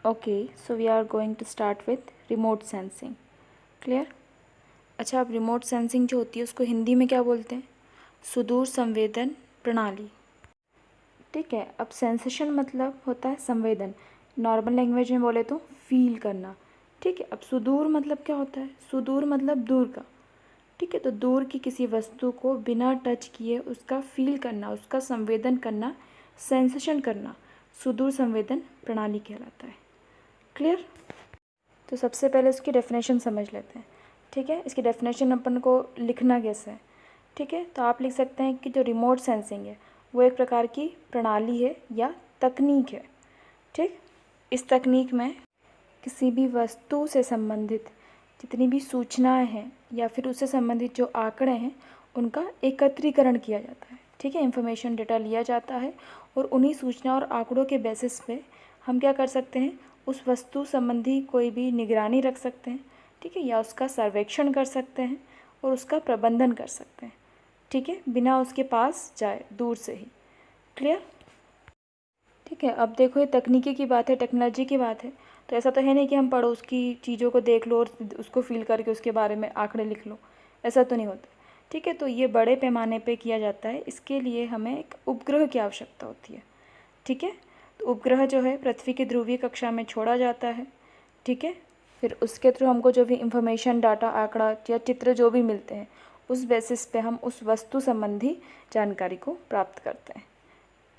Okay, so we are going to start with remote sensing. Clear? अच्छा, अब remote sensing जो होती है उसको हिंदी में क्या बोलते हैं? सुदूर संवेदन प्रणाली। ठीक है, अब सेंसेशन मतलब होता है संवेदन, नॉर्मल लैंग्वेज में बोले तो फील करना। ठीक है, अब सुदूर मतलब क्या होता है? सुदूर मतलब दूर का। ठीक है, तो दूर की किसी वस्तु को बिना टच किए उसका फील करना, उसका संवेदन करना, सेंसेशन करना, सुदूर संवेदन प्रणाली कहलाता है। क्लियर? तो सबसे पहले इसकी डेफिनेशन समझ लेते हैं। ठीक है, इसकी डेफिनेशन अपन को लिखना कैसे है? ठीक है, तो आप लिख सकते हैं कि जो रिमोट सेंसिंग है वो एक प्रकार की प्रणाली है या तकनीक है। ठीक, इस तकनीक में किसी भी वस्तु से संबंधित जितनी भी सूचनाएं हैं या फिर उससे संबंधित जो आंकड़े हैं उनका एकत्रीकरण किया जाता है। ठीक है, इंफॉर्मेशन डेटा लिया जाता है और उन्हीं सूचना और आंकड़ों के बेसिस पे हम क्या कर सकते हैं, उस वस्तु संबंधी कोई भी निगरानी रख सकते हैं। ठीक है, या उसका सर्वेक्षण कर सकते हैं और उसका प्रबंधन कर सकते हैं। ठीक है, बिना उसके पास जाए, दूर से ही। क्लियर? ठीक है, अब देखो ये तकनीकी की बात है, टेक्नोलॉजी की बात है, तो ऐसा तो है नहीं कि हम पड़ोस की चीज़ों को देख लो और उसको फील करके उसके बारे में आंकड़े लिख लो, ऐसा तो नहीं होता। ठीक है, तो ये बड़े पैमाने पे किया जाता है, इसके लिए हमें एक उपग्रह की आवश्यकता होती है। ठीक है, तो उपग्रह जो है पृथ्वी की ध्रुवीय कक्षा में छोड़ा जाता है। ठीक है, फिर उसके थ्रू हमको जो भी इंफॉर्मेशन, डाटा, आंकड़ा या चित्र जो भी मिलते हैं उस बेसिस पे हम उस वस्तु संबंधी जानकारी को प्राप्त करते हैं।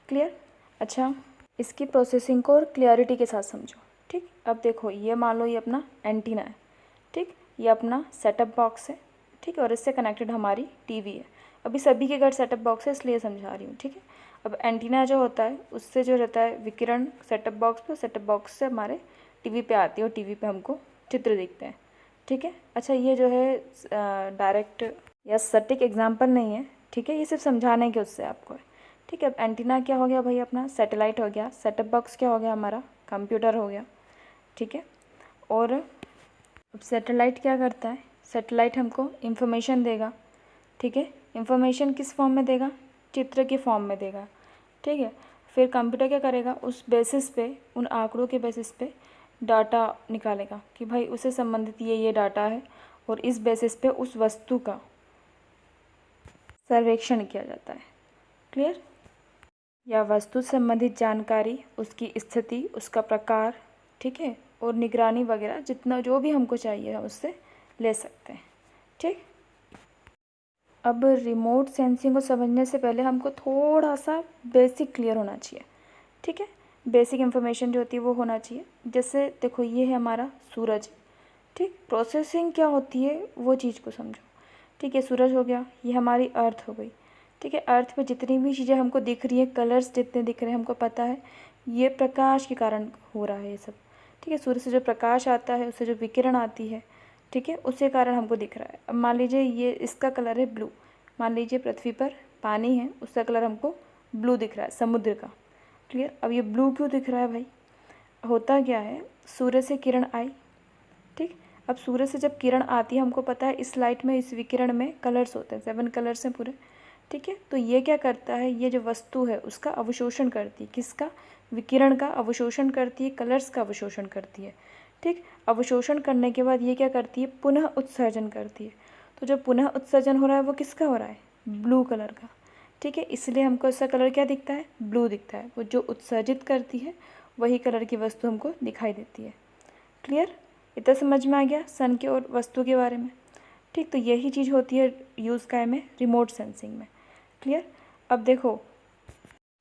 क्लियर? अच्छा, इसकी प्रोसेसिंग को और क्लियरिटी के साथ समझो। ठीक, अब देखो ये मान लो ये अपना एंटीना है। ठीक, ये अपना सेटअप बॉक्स है। ठीक है, और इससे कनेक्टेड हमारी टीवी है। अभी सभी के घर सेटअप बॉक्स है इसलिए समझा रही हूँ। ठीक है, अब एंटीना जो होता है उससे जो रहता है विकिरण सेटअप बॉक्स पे, सेटअप बॉक्स से हमारे टीवी पे आती है और टीवी पे हमको चित्र दिखते हैं। ठीक है, अच्छा ये जो है डायरेक्ट या सटीक एग्जाम्पल नहीं है। ठीक है, ये सिर्फ समझाने के उससे आपको है। ठीक है, अब एंटीना क्या हो गया भाई अपना? सैटेलाइट हो गया। सेटअप बॉक्स क्या हो गया हमारा? कंप्यूटर हो गया। ठीक है, और अब सैटेलाइट क्या करता है? सैटेलाइट हमको इन्फॉर्मेशन देगा। ठीक है, इन्फॉर्मेशन किस फॉर्म में देगा? चित्र की फॉर्म में देगा। ठीक है, फिर कंप्यूटर क्या करेगा? उस बेसिस पे, उन आंकड़ों के बेसिस पे डाटा निकालेगा कि भाई उससे संबंधित ये डाटा है और इस बेसिस पे उस वस्तु का सर्वेक्षण किया जाता है। क्लियर? या वस्तु से संबंधित जानकारी, उसकी स्थिति, उसका प्रकार, ठीक है, और निगरानी वगैरह जितना जो भी हमको चाहिए हम उससे ले सकते हैं। ठीक, अब रिमोट सेंसिंग को समझने से पहले हमको थोड़ा सा बेसिक क्लियर होना चाहिए। ठीक है, बेसिक इन्फॉर्मेशन जो होती है वो होना चाहिए। जैसे देखो ये है हमारा सूरज। ठीक, प्रोसेसिंग क्या होती है वो चीज़ को समझो। ठीक है, सूरज हो गया, ये हमारी अर्थ हो गई। ठीक है, अर्थ पे जितनी भी चीज़ें हमको दिख रही हैं, कलर्स जितने दिख रहे हैं हमको पता है ये प्रकाश के कारण हो रहा है ये सब। ठीक है, सूर्य से जो प्रकाश आता है, उससे जो विकिरण आती है, ठीक है, उसके कारण हमको दिख रहा है। अब मान लीजिए ये इसका कलर है ब्लू। मान लीजिए पृथ्वी पर पानी है, उसका कलर हमको ब्लू दिख रहा है, समुद्र का। क्लियर? अब ये ब्लू क्यों दिख रहा है भाई? होता क्या है, सूर्य से किरण आई। ठीक, अब सूर्य से जब किरण आती है हमको पता है इस लाइट में, इस विकिरण में कलर्स होते हैं, 7 कलर्स हैं पूरे। ठीक है, तो ये क्या करता है, ये जो वस्तु है उसका अवशोषण करती है। किसका? विकिरण का अवशोषण करती है, कलर्स का अवशोषण करती है। ठीक, अवशोषण करने के बाद ये क्या करती है? पुनः उत्सर्जन करती है। तो जो पुनः उत्सर्जन हो रहा है वो किसका हो रहा है? ब्लू कलर का। ठीक है, इसलिए हमको इसका कलर क्या दिखता है? ब्लू दिखता है। वो जो उत्सर्जित करती है वही कलर की वस्तु हमको दिखाई देती है। क्लियर? इतना समझ में आ गया सन के और वस्तु के बारे में। ठीक, तो यही चीज़ होती है यूज़ काय में, रिमोट सेंसिंग में। क्लियर? अब देखो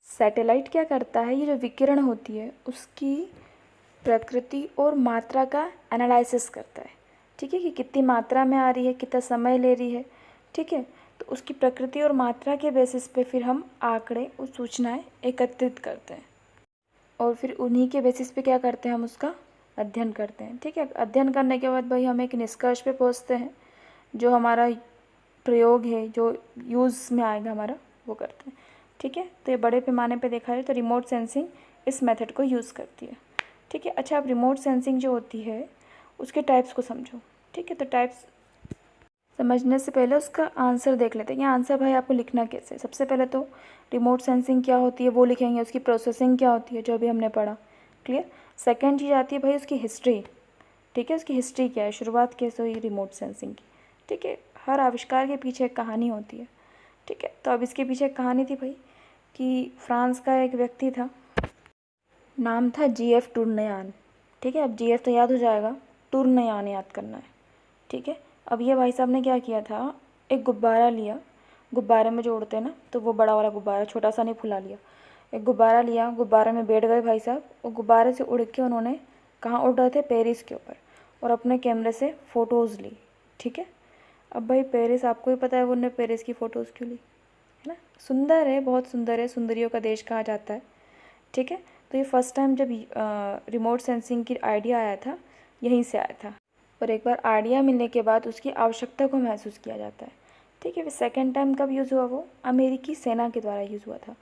सैटेलाइट क्या करता है, ये जो विकिरण होती है उसकी प्रकृति और मात्रा का एनालिसिस करता है। ठीक है, कि कितनी मात्रा में आ रही है, कितना समय ले रही है। ठीक है, तो उसकी प्रकृति और मात्रा के बेसिस पे फिर हम आंकड़े और सूचनाएं एकत्रित करते हैं और फिर उन्हीं के बेसिस पे क्या करते हैं, हम उसका अध्ययन करते हैं। ठीक है, अध्ययन करने के बाद भाई हम एक निष्कर्ष पे पहुंचते हैं, जो हमारा प्रयोग है, जो यूज़ में आएगा हमारा, वो करते हैं। ठीक है, तो ये बड़े पैमाने पे देखा जाए तो रिमोट सेंसिंग इस मेथड को यूज़ करती है। ठीक है, अच्छा अब रिमोट सेंसिंग जो होती है उसके टाइप्स को समझो। ठीक है, तो टाइप्स समझने से पहले उसका आंसर देख लेते हैं। ये आंसर भाई आपको लिखना कैसे है? सबसे पहले तो रिमोट सेंसिंग क्या होती है वो लिखेंगे, उसकी प्रोसेसिंग क्या होती है जो अभी हमने पढ़ा। क्लियर? सेकंड चीज़ आती है भाई उसकी हिस्ट्री, ठीक है, उसकी हिस्ट्री क्या है, शुरुआत कैसे हुई रिमोट सेंसिंग की, ठीक है। हर आविष्कार के पीछे एक कहानी होती है, ठीक है। तो अब इसके पीछे एक कहानी थी भाई कि फ्रांस का एक व्यक्ति था, नाम था जीएफ टूर्नयान, ठीक है। अब जीएफ तो याद हो जाएगा, टूर्नयान याद करना है, ठीक है। अब ये भाई साहब ने क्या किया था, एक गुब्बारा लिया, गुब्बारे में जो उड़ते हैं ना, तो वो बड़ा वाला गुब्बारा, छोटा सा नहीं फुला लिया, एक गुब्बारा लिया, गुब्बारे में बैठ गए भाई साहब, और गुब्बारे से उड़ के उन्होंने कहाँ उड़ रहे थे, पेरिस के ऊपर, और अपने कैमरे से फ़ोटोज़ ली, ठीक है। अब भाई पेरिस, आपको ही पता है उन्होंने पेरिस की फ़ोटोज़ क्यों ली, है ना, सुंदर है, बहुत सुंदर है, सुंदरियों का देश कहा जाता है, ठीक है। तो ये फर्स्ट टाइम जब रिमोट सेंसिंग की आइडिया आया था, यहीं से आया था, और एक बार आइडिया मिलने के बाद उसकी आवश्यकता को महसूस किया जाता है, ठीक है। फिर सेकेंड टाइम कब यूज़ हुआ, वो अमेरिकी सेना के द्वारा यूज़ हुआ था,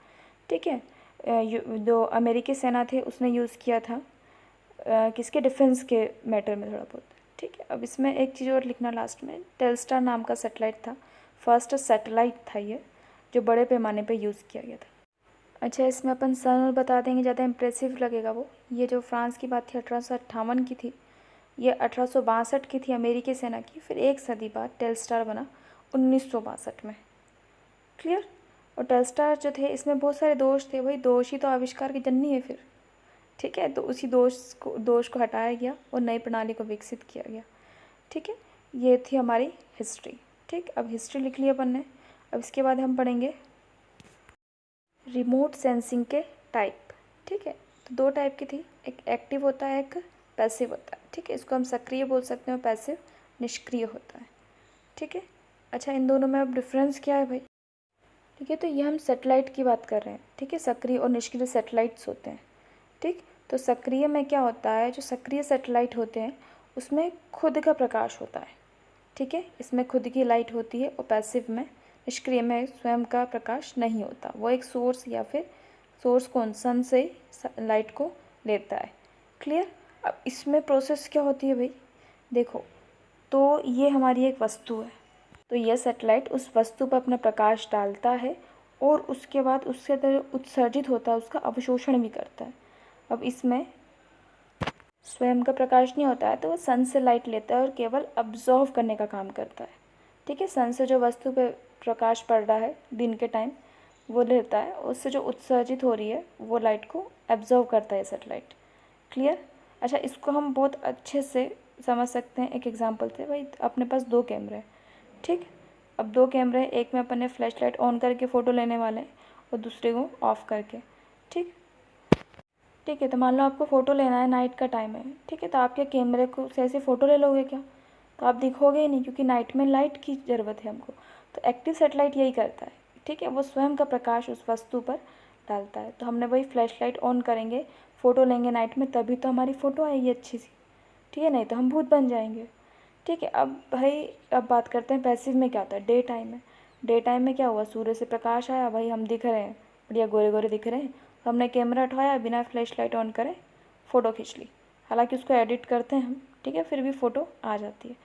ठीक है। जो अमेरिकी सेना थे उसने यूज़ किया था किसके, डिफेंस के मैटर में थोड़ा बहुत, ठीक है। अब इसमें एक चीज़ और लिखना लास्ट में, टेलस्टार नाम का सैटेलाइट था, फर्स्ट सैटेलाइट था ये, जो बड़े पैमाने पे यूज़ किया गया था। अच्छा, इसमें अपन सन और बता देंगे, ज़्यादा इम्प्रेसिव लगेगा वो। ये जो फ्रांस की बात थी 1858 की थी, ये 1862 की थी अमेरिकी सेना की, फिर एक सदी बाद टेलस्टार बना 1962 में, क्लियर। और टेलस्टार जो थे इसमें बहुत सारे दोष थे, वही दोष ही तो आविष्कार की जननी है फिर, ठीक है। तो उसी दोष को हटाया गया और नई प्रणाली को विकसित किया गया, ठीक है। ये थी हमारी हिस्ट्री, ठीक। अब हिस्ट्री लिख लिया अपन ने। अब इसके बाद हम पढ़ेंगे रिमोट सेंसिंग के टाइप, ठीक है। तो दो टाइप की थी, एक एक्टिव होता है, एक पैसिव होता है, ठीक है। इसको हम सक्रिय बोल सकते हैं, पैसिव निष्क्रिय होता है, ठीक है। अच्छा, इन दोनों में अब डिफरेंस क्या है भाई, ठीक है। तो ये हम सेटेलाइट की बात कर रहे हैं, ठीक है, सक्रिय और निष्क्रिय सेटेलाइट्स होते हैं, ठीक। तो सक्रिय में क्या होता है, जो सक्रिय सेटेलाइट होते हैं उसमें खुद का प्रकाश होता है, ठीक है, इसमें खुद की लाइट होती है। और पैसिव में, निष्क्रिय में स्वयं का प्रकाश नहीं होता, वो एक सोर्स या फिर सोर्स कौन, सन से लाइट को लेता है, क्लियर। अब इसमें प्रोसेस क्या होती है भाई, देखो, तो ये हमारी एक वस्तु है, तो यह सैटेलाइट उस वस्तु पर अपना प्रकाश डालता है और उसके बाद उससे जो उत्सर्जित होता है उसका अवशोषण भी करता है। अब इसमें स्वयं का प्रकाश नहीं होता है, तो वो सन से लाइट लेता है और केवल अब्जॉर्व करने का काम करता है, ठीक है। सन से जो वस्तु पे प्रकाश पड़ रहा है दिन के टाइम वो लेता है, उससे जो उत्सर्जित हो रही है वो लाइट को एब्जॉर्व करता है सैटेलाइट, क्लियर। अच्छा, इसको हम बहुत अच्छे से समझ सकते हैं एक एग्जांपल से, भाई अपने पास दो कैमरे हैं, ठीक। अब दो कैमरे हैं, एक में अपन ने फ्लैश लाइट ऑन करके फ़ोटो लेने वाले हैं और दूसरे को ऑफ़ करके, ठीक, ठीक है। तो मान लो आपको फ़ोटो लेना है, नाइट का टाइम है, ठीक है। तो आप क्या कैमरे को से ऐसे फ़ोटो ले लोगे क्या, तो आप दिखोगे ही नहीं, क्योंकि नाइट में लाइट की ज़रूरत है हमको। तो एक्टिव सेटेलाइट यही करता है, ठीक है, वो स्वयं का प्रकाश उस वस्तु पर डालता है। तो हमने वही फ्लैश लाइट ऑन करेंगे, फ़ोटो लेंगे नाइट में, तभी तो हमारी फ़ोटो आएगी अच्छी सी, ठीक है, नहीं तो हम भूत बन जाएंगे, ठीक है। अब भाई, अब बात करते हैं पैसिव में क्या होता है, डे टाइम में। डे टाइम में क्या हुआ, सूर्य से प्रकाश आया, भाई हम दिख रहे हैं, बढ़िया गोरे गोरे दिख रहे हैं, तो हमने कैमरा उठाया, बिना फ्लैश लाइट ऑन करे फ़ोटो खींच ली। हालांकि उसको एडिट करते हैं हम, ठीक है, फिर भी फ़ोटो आ जाती है।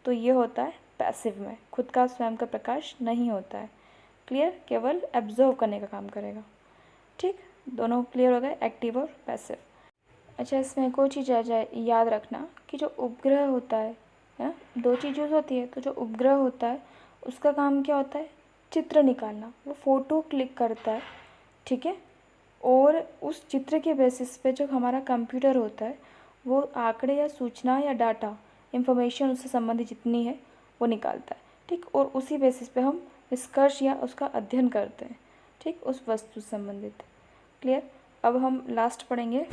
तो ये होता है पैसिव में, खुद का स्वयं का प्रकाश नहीं होता है, क्लियर, केवल एब्जॉर्व करने का काम करेगा, ठीक। दोनों क्लियर हो गए, एक्टिव और पैसिव। अच्छा, इसमें एक और चीज़ आ जाए, याद रखना कि जो उपग्रह होता है ना, दो चीज़ यूज़ होती है। तो जो उपग्रह होता है उसका काम क्या होता है, चित्र निकालना, वो फ़ोटो क्लिक करता है, ठीक है। और उस चित्र के बेसिस पे जो हमारा कंप्यूटर होता है वो आंकड़े या सूचना या डाटा, इंफॉर्मेशन उससे संबंधित जितनी है वो निकालता है, ठीक। और उसी बेसिस पे हम निष्कर्ष या उसका अध्ययन करते हैं, ठीक, उस वस्तु से संबंधित, क्लियर। अब हम लास्ट पढ़ेंगे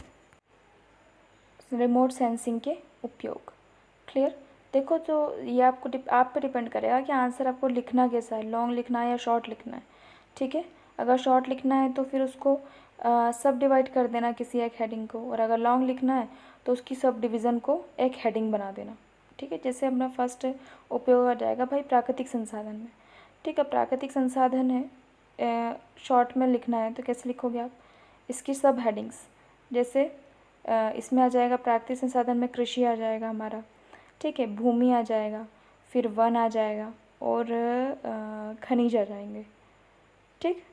रिमोट सेंसिंग के उपयोग, क्लियर। देखो, तो ये आप पे डिपेंड करेगा कि आंसर आपको लिखना कैसा है, लॉन्ग लिखना है या शॉर्ट लिखना है, ठीक है। अगर शॉर्ट लिखना है तो फिर उसको सब डिवाइड कर देना किसी एक हेडिंग को, और अगर लॉन्ग लिखना है तो उसकी सब डिवीज़न को एक हेडिंग बना देना, ठीक है। जैसे अपना फर्स्ट उपयोग आ जाएगा भाई प्राकृतिक संसाधन में, ठीक है। प्राकृतिक संसाधन है, शॉर्ट में लिखना है तो कैसे लिखोगे आप, इसकी सब हेडिंग्स, जैसे इसमें आ जाएगा प्राकृतिक संसाधन में कृषि आ जाएगा हमारा, ठीक है, भूमि आ जाएगा, फिर वन आ जाएगा और खनिज आ जाएंगे, ठीक,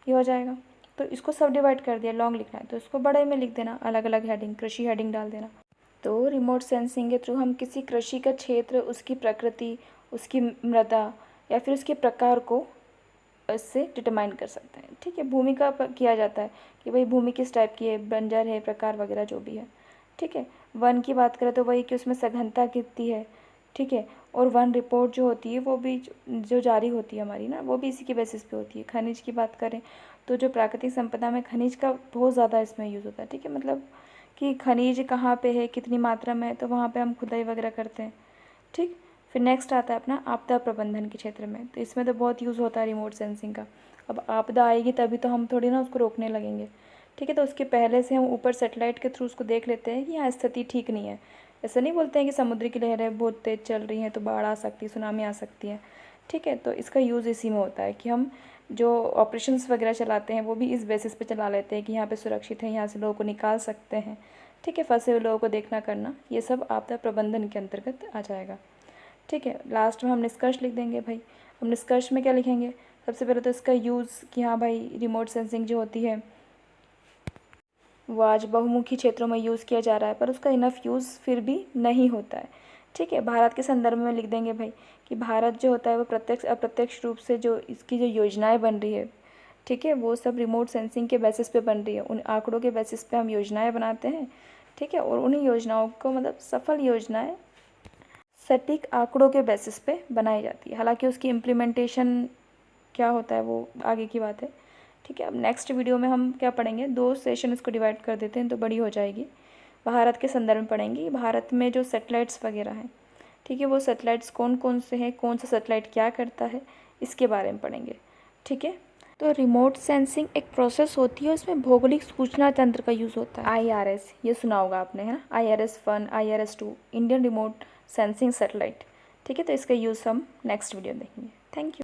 ये हो जाएगा। तो इसको सब डिवाइड कर दिया, लॉन्ग लिखना है तो इसको बड़े में लिख देना, अलग अलग हेडिंग, कृषि हेडिंग डाल देना। तो रिमोट सेंसिंग के थ्रू हम किसी कृषि का क्षेत्र, उसकी प्रकृति, उसकी मृदा या फिर उसके प्रकार को इससे डिटरमाइन कर सकते हैं। ठीक है, भूमि का किया जाता है कि भाई भूमि किस टाइप की है, बंजर है, प्रकार वगैरह जो भी है। ठीक है, वन की बात करें तो वही कि उसमें सघनता कितनी है। ठीक है, और वन रिपोर्ट जो होती है वो भी जो जारी होती है हमारी ना, वो भी इसी के बेसिस पे होती है। खनिज की बात करें तो जो प्राकृतिक संपदा में खनिज का बहुत ज़्यादा इसमें यूज़ होता है। ठीक है, मतलब कि खनिज कहाँ पे है, कितनी मात्रा में है, तो वहाँ पे हम खुदाई वगैरह करते हैं। ठीक, फिर नेक्स्ट आता है अपना आपदा प्रबंधन के क्षेत्र में, तो इसमें तो बहुत यूज़ होता है रिमोट सेंसिंग का। अब आपदा आएगी तभी तो हम थोड़ी ना उसको रोकने लगेंगे। ठीक है, तो उसके पहले से हम ऊपर सेटेलाइट के थ्रू उसको देख लेते हैं कि यहाँ स्थिति ठीक नहीं है। ऐसा नहीं बोलते हैं कि समुद्र की लहरें बहुत तेज़ चल रही हैं तो बाढ़ आ सकती है, सुनामी आ सकती है। ठीक है, तो इसका यूज़ इसी में होता है कि हम जो ऑपरेशंस वगैरह चलाते हैं वो भी इस बेसिस पे चला लेते हैं कि यहाँ पे सुरक्षित है, यहाँ से लोगों को निकाल सकते हैं। ठीक है, फंसे हुए लोगों को देखना करना, ये सब आपदा प्रबंधन के अंतर्गत आ जाएगा। ठीक है, लास्ट में हम निष्कर्ष लिख देंगे भाई। हम निष्कर्ष में क्या लिखेंगे, सबसे पहले तो इसका यूज़ कि हाँ भाई रिमोट सेंसिंग जो होती है वो आज बहुमुखी क्षेत्रों में यूज़ किया जा रहा है, पर उसका इनफ यूज़ फिर भी नहीं होता है। ठीक है, भारत के संदर्भ में लिख देंगे भाई कि भारत जो होता है वो प्रत्यक्ष अप्रत्यक्ष रूप से जो इसकी जो योजनाएं बन रही है, ठीक है, वो सब रिमोट सेंसिंग के बेसिस पे बन रही है। उन आंकड़ों के बेसिस पे हम योजनाएं बनाते हैं। ठीक है, और उन्हीं योजनाओं को मतलब सफल योजनाएं सटीक आंकड़ों के बेसिस पे बनाई जाती है। हालांकि उसकी इम्प्लीमेंटेशन क्या होता है वो आगे की बात है। ठीक है, अब नेक्स्ट वीडियो में हम क्या पढ़ेंगे, 2 सेशन इसको डिवाइड कर देते हैं तो बड़ी हो जाएगी। भारत के संदर्भ में पढ़ेंगे, भारत में जो सैटेलाइट्स वगैरह हैं, ठीक है, वो सैटेलाइट्स कौन कौन से हैं, कौन सा सैटेलाइट क्या करता है, इसके बारे में पढ़ेंगे। ठीक है, तो रिमोट सेंसिंग एक प्रोसेस होती है, उसमें भौगोलिक सूचना तंत्र का यूज़ होता है। IRS ये सुना होगा आपने, है ना, IRS-1, IRS-2, Indian remote sensing satellite. ठीक है, तो इसका यूज़ हम नेक्स्ट वीडियो में देखेंगे। Thank you.